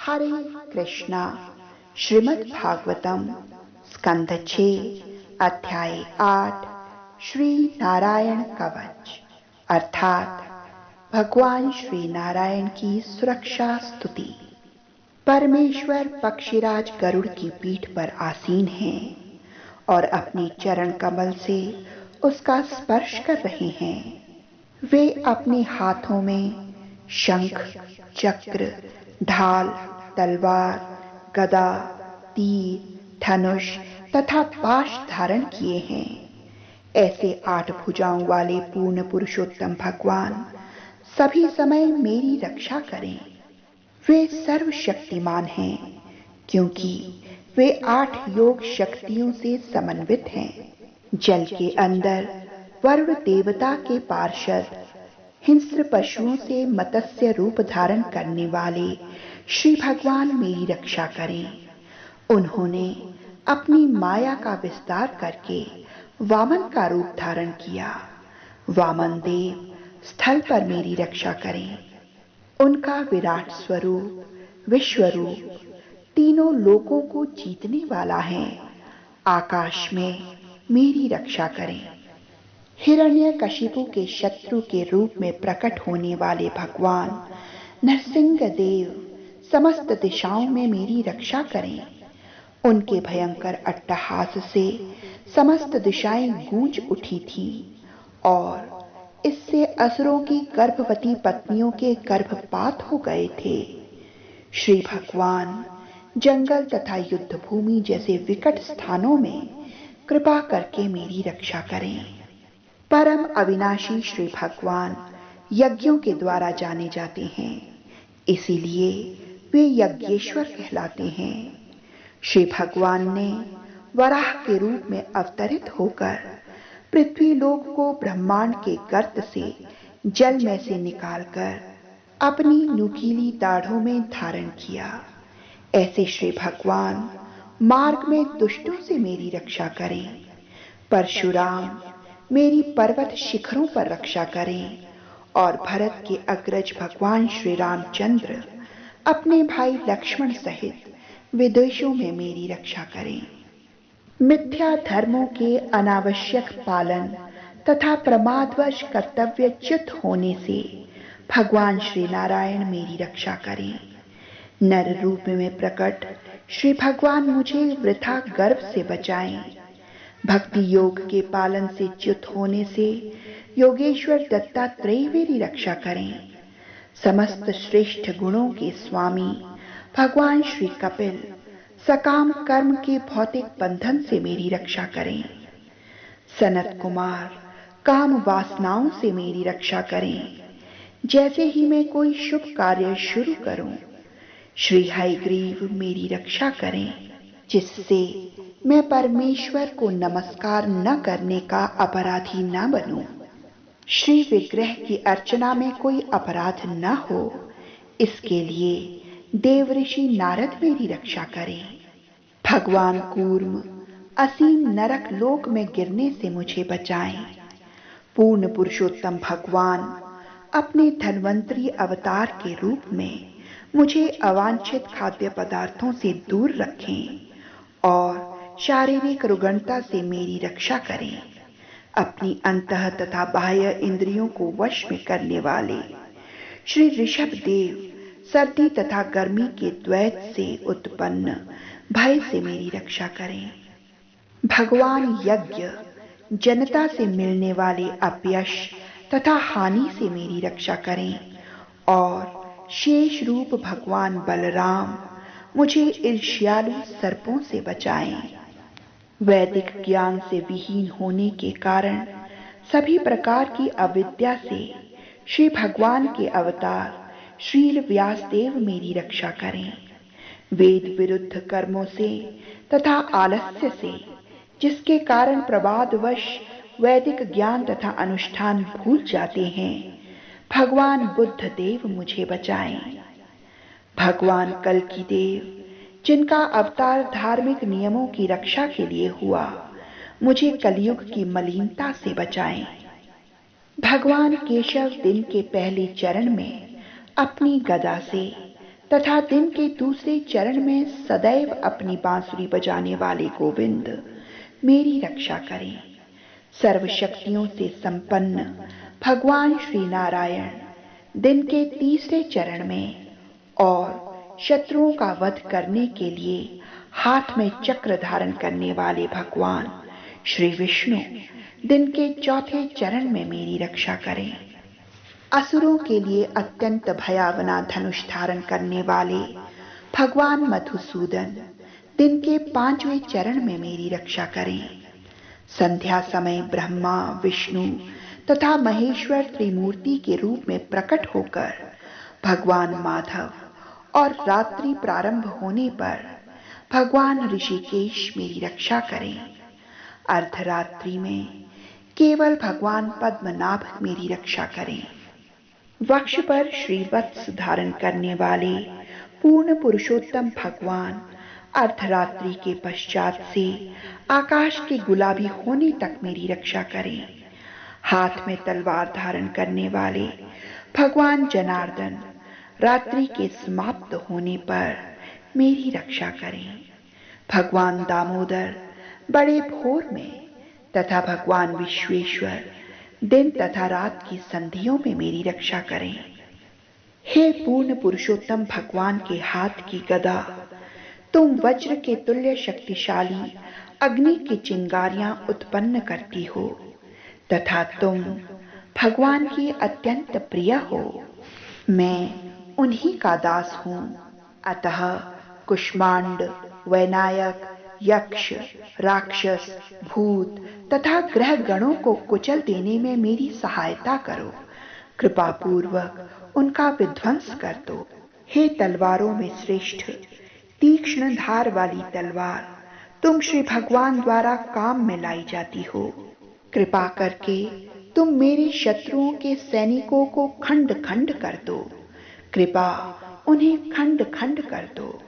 हरे कृष्णा। श्रीमद् भागवतम स्कंद 6 अध्याय 8 श्री नारायण कवच अर्थात भगवान श्री नारायण की सुरक्षा स्तुति। परमेश्वर पक्षीराज गरुड़ की पीठ पर आसीन हैं और अपनी चरण कमल से उसका स्पर्श कर रहे हैं। वे अपने हाथों में शंख, चक्र, ढाल, तलवार, गदा, तीर, धनुष तथा पाश धारण किए हैं। ऐसे 8 भुजाओं वाले पूर्ण पुरुषोत्तम भगवान सभी समय मेरी रक्षा करें। वे सर्वशक्तिमान हैं क्योंकि वे 8 योग शक्तियों से समन्वित हैं। जल के अंदर वरुण देवता के पार्षद हिंस्र पशुओं से मत्स्य रूप धारण करने वाले श्री भगवान मेरी रक्षा करें। उन्होंने अपनी माया का विस्तार करके वामन का रूप धारण किया। वामन देव स्थल पर मेरी रक्षा करें। उनका विराट स्वरूप विश्वरूप तीनों लोकों को जीतने वाला है। आकाश में मेरी रक्षा करें। हिरण्यकशिपु के शत्रु के रूप में प्रकट होने वाले भगवान नरसिंह देव समस्त दिशाओं में मेरी रक्षा करें। उनके भयंकर अट्टहास से समस्त दिशाएं गूंज उठी थीं और इससे असुरों की गर्भवती पत्नियों के गर्भपात हो गए थे। श्री भगवान जंगल तथा युद्ध भूमि जैसे विकट स्थानों में कृपा करके मेरी रक्षा करें। परम अविनाशी श्री भगवान यज्ञों के द्वारा जाने जाते हैं, इसीलिए वे यज्ञेश्वर कहलाते हैं। श्री भगवान ने वराह के रूप में अवतरित होकर पृथ्वी लोक को ब्रह्मांड के गर्त से जल में से निकालकर अपनी नुकीली दाढ़ों में धारण किया। ऐसे श्री भगवान मार्ग में दुष्टों से मेरी रक्षा करें। परशुराम मेरी पर्वत शिखरों पर रक्षा करें और भरत के अग्रज भगवान श्री रामचंद्र अपने भाई लक्ष्मण सहित विदेशों में मेरी रक्षा करें। मिथ्या धर्मों के अनावश्यक पालन तथा प्रमादवश कर्तव्यच्युत होने से भगवान श्री नारायण मेरी रक्षा करें। नर रूप में प्रकट श्री भगवान मुझे वृथा गर्भ से बचाएं। भक्ति योग के पालन से च्युत होने से योगेश्वर दत्तात्रेय मेरी रक्षा करें। समस्त श्रेष्ठ गुणों के स्वामी भगवान श्री कपिल सकाम कर्म के भौतिक बंधन से मेरी रक्षा करें। सनत कुमार काम वासनाओं से मेरी रक्षा करें। जैसे ही मैं कोई शुभ कार्य शुरू करूं, श्री हयग्रीव मेरी रक्षा करें, जिससे मैं परमेश्वर को नमस्कार न करने का अपराधी न बनूं। श्री विग्रह की अर्चना में कोई अपराध न हो, इसके लिए देवऋषि नारद मेरी रक्षा करें। भगवान कूर्म असीम नरक लोक में गिरने से मुझे बचाएं। पूर्ण पुरुषोत्तम भगवान अपने धन्वंतरी अवतार के रूप में मुझे अवांछित खाद्य पदार्थों से दूर रखें और शारीरिक रुग्णता से मेरी रक्षा करें। अपनी अंतः तथा बाह्य इंद्रियों को वश में करने वाले श्री ऋषभ देव सर्दी तथा गर्मी के द्वैत से उत्पन्न भय से मेरी रक्षा करें। भगवान यज्ञ जनता से मिलने वाले अपयश तथा हानि से मेरी रक्षा करें और शेष रूप भगवान बलराम मुझे ईर्ष्यालु सर्पों से बचाएं। वैदिक ज्ञान से विहीन होने के कारण सभी प्रकार की अविद्या से श्री भगवान के अवतार श्रील व्यासदेव मेरी रक्षा करें। वेद विरुद्ध कर्मों से तथा आलस्य से जिसके कारण प्रमादवश वैदिक ज्ञान तथा अनुष्ठान भूल जाते हैं, भगवान बुद्ध देव मुझे बचाएं। भगवान कल्कि देव जिनका अवतार धार्मिक नियमों की रक्षा के लिए हुआ, मुझे कलयुग की मलिनता से बचाएं। भगवान केशव दिन के पहले चरण में अपनी गदा से तथा दिन के दूसरे चरण में सदैव अपनी बांसुरी बजाने वाले गोविंद मेरी रक्षा करें। सर्वशक्तियों से संपन्न भगवान श्री नारायण दिन के तीसरे चरण में और शत्रुओं का वध करने के लिए हाथ में चक्र धारण करने वाले भगवान श्री विष्णु दिन के चौथे चरण में मेरी रक्षा करें। असुरों के लिए अत्यंत भयावना धनुष धारण करने वाले भगवान मधुसूदन दिन के पांचवें चरण में मेरी रक्षा करें। संध्या समय ब्रह्मा विष्णु तथा महेश्वर त्रिमूर्ति के रूप में प्रकट होकर भगवान माधव और रात्रि प्रारंभ होने पर भगवान ऋषिकेश मेरी रक्षा करें। अर्धरात्रि में केवल भगवान पद्मनाभ मेरी रक्षा करें। वक्ष पर श्रीवत्स धारण करने वाले पूर्ण पुरुषोत्तम भगवान अर्धरात्रि के पश्चात से आकाश के गुलाबी होने तक मेरी रक्षा करें। हाथ में तलवार धारण करने वाले भगवान जनार्दन रात्रि के समाप्त होने पर मेरी रक्षा करें। भगवान दामोदर बड़े भोर में तथा भगवान विश्वेश्वर दिन तथा रात की संधियों में मेरी रक्षा करें। हे पूर्ण पुरुषोत्तम भगवान के हाथ की गदा, तुम वज्र के तुल्य शक्तिशाली अग्नि की चिंगारियां उत्पन्न करती हो तथा तुम भगवान की अत्यंत प्रिय हो। मैं उन्हीं का दास हूं, अतः कुष्मांड वैनायक यक्ष राक्षस भूत तथा ग्रह गणों को कुचल देने में मेरी सहायता करो। कृपा पूर्वक उनका विध्वंस कर दो। हे तलवारों में श्रेष्ठ तीक्ष्ण धार वाली तलवार, तुम श्री भगवान द्वारा काम में लाई जाती हो। कृपा करके तुम मेरे शत्रुओं के सैनिकों को खंड खंड कर दो। कृपा उन्हें खंड खंड कर दो।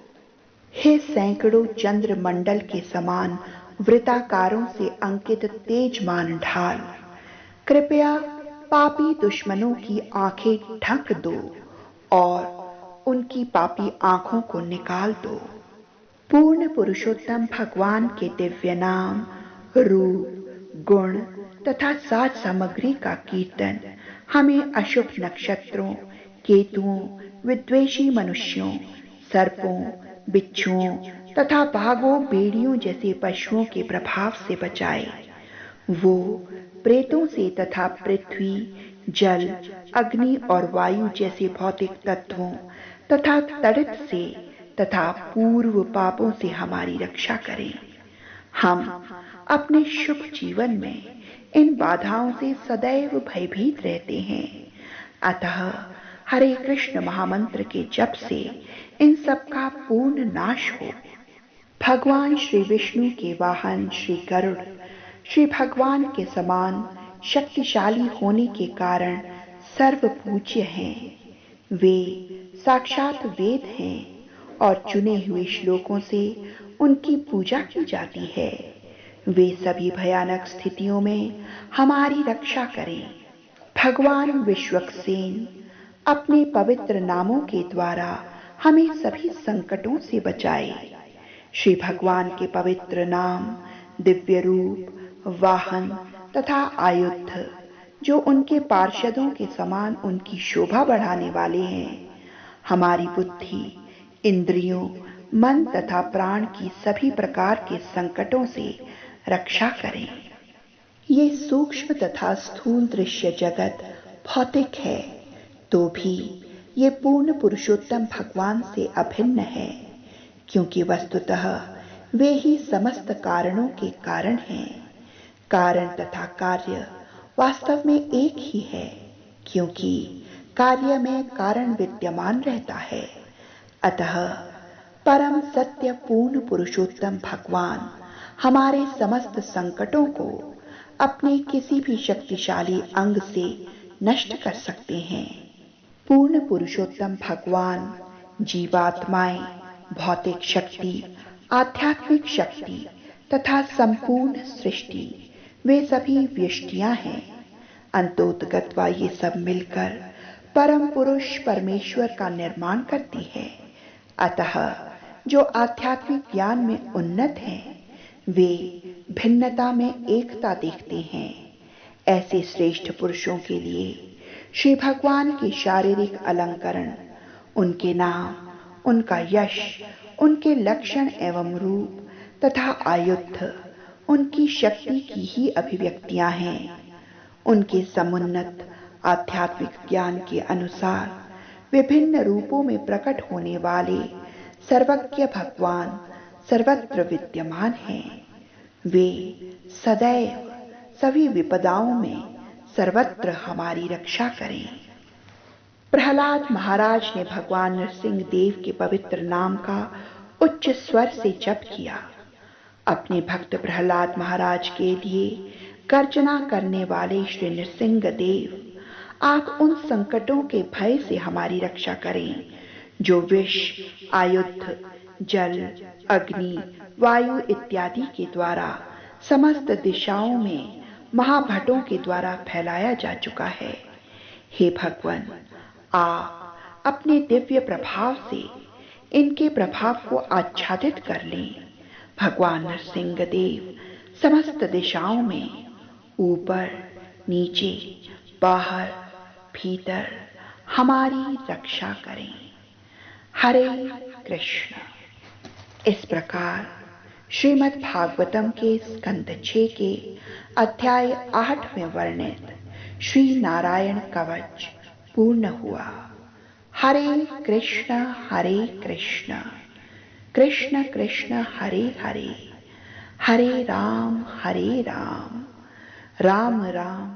हे सैकड़ों चंद्र मंडल के समान वृत्ताकारों से अंकित तेजमान ढाल, कृपया पापी दुश्मनों की आंखें ढक दो और उनकी पापी आंखों को निकाल दो। पूर्ण पुरुषोत्तम भगवान के दिव्य नाम रूप गुण तथा साज सामग्री का कीर्तन हमें अशुभ नक्षत्रों केतुओं विद्वेषी मनुष्यों सर्पों बिच्छुओं तथा बाघों बेड़ियों जैसे पशुओं के प्रभाव से बचाए। वो प्रेतों से तथा पृथ्वी जल अग्नि और वायु जैसे भौतिक तत्वों तथा तड़ित से तथा पूर्व पापों से हमारी रक्षा करें। हम अपने शुभ जीवन में इन बाधाओं से सदैव भयभीत रहते हैं, अतः हरे कृष्ण महामंत्र के जप से इन सब का पूर्ण नाश हो। भगवान श्री विष्णु के वाहन श्री गरुड़ श्री भगवान के समान शक्तिशाली होने के कारण सर्व पूज्य हैं। वे साक्षात वेद हैं और चुने हुए श्लोकों से उनकी पूजा की जाती है। वे सभी भयानक स्थितियों में हमारी रक्षा करें। भगवान विश्वक्सेन अपने पवित्र नामों के द्वारा हमें सभी संकटों से बचाए। श्री भगवान के पवित्र नाम दिव्य रूप वाहन तथा आयुध जो उनके पार्षदों के समान उनकी शोभा बढ़ाने वाले हैं, हमारी बुद्धि इंद्रियों मन तथा प्राण की सभी प्रकार के संकटों से रक्षा करें। ये सूक्ष्म तथा स्थूल दृश्य जगत भौतिक है, तो भी ये पूर्ण पुरुषोत्तम भगवान से अभिन्न है, क्योंकि वस्तुतः वे ही समस्त कारणों के कारण हैं। कारण तथा कार्य वास्तव में एक ही है, क्योंकि कार्य में कारण विद्यमान रहता है। अतः परम सत्य पूर्ण पुरुषोत्तम भगवान हमारे समस्त संकटों को अपने किसी भी शक्तिशाली अंग से नष्ट कर सकते हैं। पूर्ण पुरुषोत्तम भगवान जीवात्माएं भौतिक शक्ति आध्यात्मिक शक्ति तथा संपूर्ण सृष्टि वे सभी व्यष्टियां हैं। अंतोतगत्वा ये सब मिलकर परम पुरुष परमेश्वर का निर्माण करती है। अतः जो आध्यात्मिक ज्ञान में उन्नत हैं, वे भिन्नता में एकता देखते हैं। ऐसे श्रेष्ठ पुरुषों के लिए श्री भगवान के शारीरिक अलंकरण, उनके नाम, उनका यश, उनके लक्षण एवं रूप तथा आयुध उनकी शक्ति की ही अभिव्यक्तियां हैं। उनके समुन्नत आध्यात्मिक ज्ञान के अनुसार विभिन्न रूपों में प्रकट होने वाले सर्वज्ञ भगवान सर्वत्र विद्यमान हैं। वे सदैव सभी विपदाओं में सर्वत्र हमारी रक्षा करें। प्रहलाद महाराज ने भगवान नरसिंह देव के पवित्र नाम का उच्च स्वर से जप किया। अपने भक्त प्रहलाद महाराज के लिए गर्जना करने वाले श्री नरसिंह देव, आप उन संकटों के भय से हमारी रक्षा करें जो विष, आयुध, जल, अग्नि, वायु इत्यादि के द्वारा समस्त दिशाओं में महाभटों के द्वारा फैलाया जा चुका है। हे भगवान, आप अपने दिव्य प्रभाव से इनके प्रभाव को आच्छादित कर लें। भगवान नरसिंह देव समस्त दिशाओं में ऊपर, नीचे, बाहर, भीतर हमारी रक्षा करें। हरे कृष्ण। इस प्रकार श्रीमद् भागवतम के स्कंद 6 के अध्याय 8 में वर्णित श्री नारायण कवच पूर्ण हुआ। हरे कृष्ण कृष्ण कृष्ण हरे हरे, हरे राम राम राम